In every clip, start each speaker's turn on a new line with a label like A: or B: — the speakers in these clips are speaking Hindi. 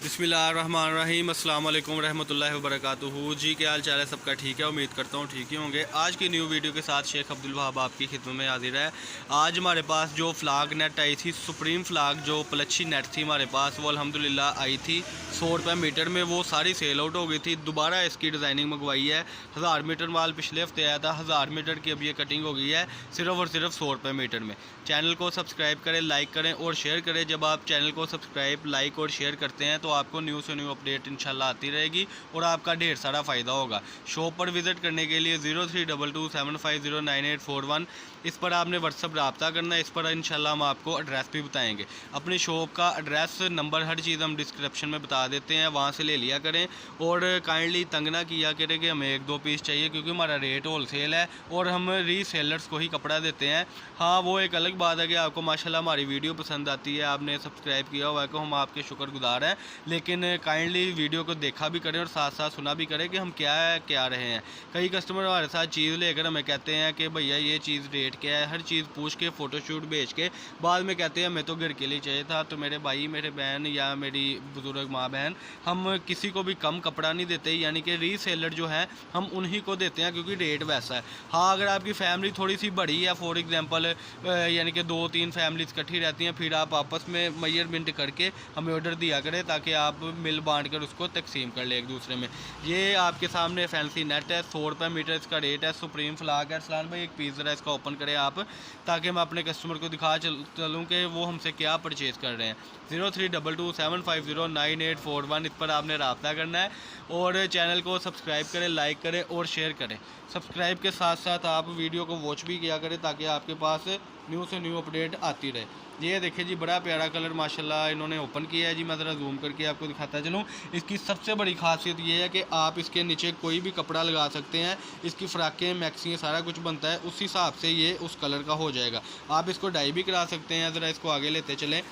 A: बिस्मिल्लाहिर्रहमानिर्रहीम अस्सलाम वालेकुम रहमतुल्लाहि व बरकातुहू। जी क्या हाल चाल है सबका? ठीक है, उम्मीद करता हूँ ठीक ही होंगे। आज की न्यू वीडियो के साथ शेख अब्दुल वहाब आपकी खिदमत में हाजिर है। आज हमारे पास जो फ्लाग नेट आई थी, सुप्रीम फ्लाग जो पलच्छी नेट थी हमारे पास, वो अल्हम्दुलिल्लाह आई थी 100 रुपये मीटर में। वो सारी सेल आउट हो गई थी। दोबारा इसकी डिज़ाइनिंग मंगवाई है। 1000 मीटर माल पिछले हफ्ते आया था, 1000 मीटर की अब ये कटिंग हो गई है सिर्फ और सिर्फ 100 रुपये मीटर में। चैनल को सब्सक्राइब करें, लाइक करें और शेयर करें। जब आप चैनल को सब्सक्राइब, लाइक और शेयर करते हैं तो आपको न्यू से न्यू अपडेट इंशाल्लाह आती रहेगी और आपका ढेर सारा फ़ायदा होगा। शॉप पर विज़िट करने के लिए 032275098141 इस पर आपने व्हाट्सअप रब्ता करना है। इस पर इंशाल्लाह हम आपको एड्रेस भी बताएंगे। अपनी शॉप का एड्रेस, नंबर, हर चीज़ हम डिस्क्रिप्शन में बता देते हैं, वहाँ से ले लिया करें। और काइंडली तंग ना किया करें कि हमें 1-2 पीस चाहिए, क्योंकि हमारा रेट होल सेल है और हम रीसेलर्स को ही कपड़ा देते हैं। हाँ, वो एक अलग बात है कि आपको माशाल्लाह हमारी वीडियो पसंद आती है, आपने सब्सक्राइब किया हुआ है, तो हम आपके शुक्रगुजार हैं। लेकिन काइंडली वीडियो को देखा भी करें और साथ साथ सुना भी करें कि हम क्या रहे हैं। कई कस्टमर हमारे साथ चीज़ लेकर हमें कहते हैं कि भैया ये चीज़ रेट क्या है, हर चीज़ पूछ के फ़ोटोशूट भेज के बाद में कहते हैं मैं तो घर के लिए चाहिए था। तो मेरे भाई, मेरे बहन या मेरी बुज़ुर्ग माँ बहन, हम किसी को भी कम कपड़ा नहीं देते, यानी कि रीसेलर जो है हम उन्हीं को देते हैं, क्योंकि रेट वैसा है। हाँ, अगर आपकी फैमिली थोड़ी सी बड़ी है, फॉर एग्जांपल यानी कि 2-3 फैमिलीज इकट्ठी रहती हैं, फिर आप आपस में मेजरमेंट करके हमें ऑर्डर दिया करें ताकि आप मिल बांट कर उसको तकसीम कर ले एक दूसरे में। ये आपके सामने फैंसी नेट है, 100 रुपये मीटर इसका रेट है। सुप्रीम फ्लाग है। सलान भाई एक पीस ज़रा इसका ओपन करें आप, ताकि मैं अपने कस्टमर को दिखा चलूँ कि वो हमसे क्या परचेज़ कर रहे हैं। 032275098141 इस पर आपने रब्ता करना है और चैनल को सब्सक्राइब करें, लाइक करें और शेयर करें। सब्सक्राइब के साथ साथ आप वीडियो को वॉच भी किया करें ताकि आपके पास न्यू से न्यू अपडेट आती रहे। ये देखिए जी, बड़ा प्यारा कलर माशाल्लाह इन्होंने ओपन किया है जी। मैं ज़रा जूम करके आपको दिखाता चलूँ। इसकी सबसे बड़ी खासियत ये है कि आप इसके नीचे कोई भी कपड़ा लगा सकते हैं। इसकी फ्राकें, मैक्सियाँ, सारा कुछ बनता है, उस हिसाब से ये उस कलर का हो जाएगा। आप इसको डाई भी करा सकते हैं। ज़रा इसको आगे लेते चलें।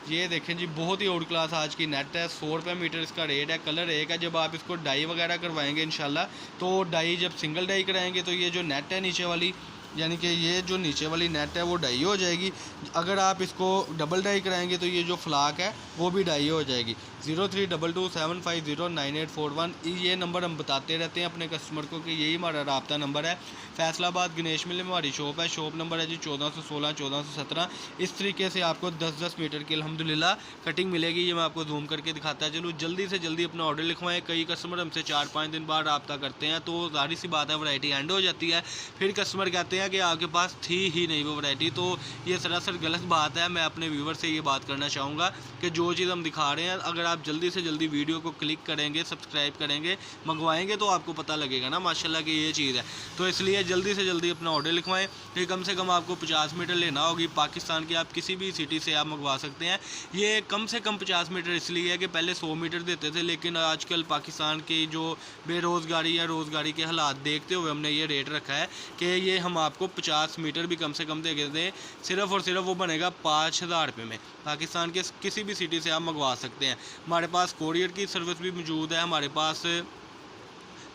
A: ये देखें जी, बहुत ही आउट क्लास आज की नेट है। 100 रुपये मीटर इसका रेट है। कलर एक है। जब आप इसको डाई वगैरह करवाएंगे इंशाल्लाह, तो डाई जब सिंगल डाई कराएंगे तो ये जो नेट है नीचे वाली, यानी कि ये जो नीचे वाली नेट है वो डाई हो जाएगी। अगर आप इसको डबल डाई कराएंगे तो ये जो फ्लाक है वो भी डाई हो जाएगी। 032275098141 ये नंबर हम बताते रहते हैं अपने कस्टमर को कि यही हमारा रब्ता नंबर है। फैसलाबाद गणेश मिल में हमारी शॉप है। शॉप नंबर है जी 1416, 1417। इस तरीके से आपको 10-10 मीटर की अल्हम्दुलिल्लाह कटिंग मिलेगी। ये मैं आपको जूम करके दिखाता चलूँ। जल्दी से जल्दी अपना ऑर्डर लिखवाएं। कई कस्टमर हमसे 4-5 दिन बाद रब्ता करते हैं, तो ज़ाहिर सी बात है वैरायटी एंड हो जाती है। फिर कस्टमर कहते हैं कि आपके पास थी ही नहीं वो वैरायटी। तो ये सरासर गलत बात है। मैं अपने व्यूवर से ये बात करना चाहूँगा कि जो चीज़ हम दिखा रहे हैं, अगर आप जल्दी से जल्दी वीडियो को क्लिक करेंगे, सब्सक्राइब करेंगे, मंगवाएंगे, तो आपको पता लगेगा ना माशाल्लाह कि ये चीज़ है। तो इसलिए जल्दी से जल्दी अपना ऑर्डर लिखवाएं। फिर कम से कम आपको 50 मीटर लेना होगी। पाकिस्तान की आप किसी भी सिटी से आप मंगवा सकते हैं। ये कम से कम 50 मीटर इसलिए है कि पहले 100 मीटर देते थे, लेकिन आजकल पाकिस्तान की जो बेरोज़गारी या रोज़गारी के हालात देखते हुए हमने ये रेट रखा है कि ये हम आपको 50 मीटर भी कम से कम दे दें, सिर्फ़ और सिर्फ वो बनेगा 5000 रुपये में। पाकिस्तान के किसी भी सिटी से आप मंगवा सकते हैं। हमारे पास कोरियर की सर्विस भी मौजूद है, हमारे पास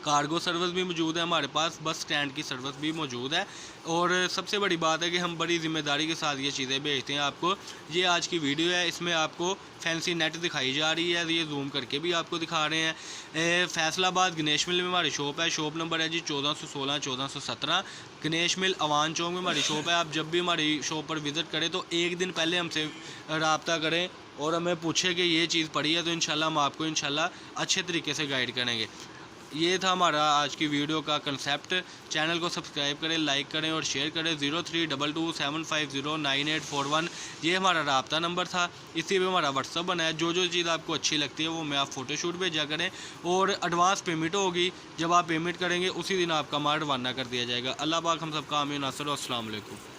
A: कार्गो सर्विस भी मौजूद है, हमारे पास बस स्टैंड की सर्विस भी मौजूद है। और सबसे बड़ी बात है कि हम बड़ी ज़िम्मेदारी के साथ ये चीज़ें भेजते हैं आपको। ये आज की वीडियो है, इसमें आपको फैंसी नेट दिखाई जा रही है। ये जूम करके भी आपको दिखा रहे हैं। फैसलाबाद गणेश मिल में हमारी शॉप है। शॉप नंबर है जी 1416, 1417। गणेश मिल अवान चौक में हमारी शॉप है। आप जब भी हमारी शॉप पर विज़िट करें तो एक दिन पहले हमसे रब्ता करें और हमें पूछें कि ये चीज़ पड़ी है, तो इंशाल्लाह हम आपको इंशाल्लाह अच्छे तरीके से गाइड करेंगे। ये था हमारा आज की वीडियो का कंसेप्ट। चैनल को सब्सक्राइब करें, लाइक करें और शेयर करें। 032275098141 ये हमारा रब्ता नंबर था। इसी पे हमारा व्हाट्सअप बना है। जो चीज़ आपको अच्छी लगती है वो मैं आप फ़ोटोशूट भेजा करें और एडवांस पेमेंट होगी। जब आप पेमेंट करेंगे उसी दिन आपका माल रवाना कर दिया जाएगा। अल्लाह पाक हम सबका आमीन नासर। अस्सलाम वालेकुम।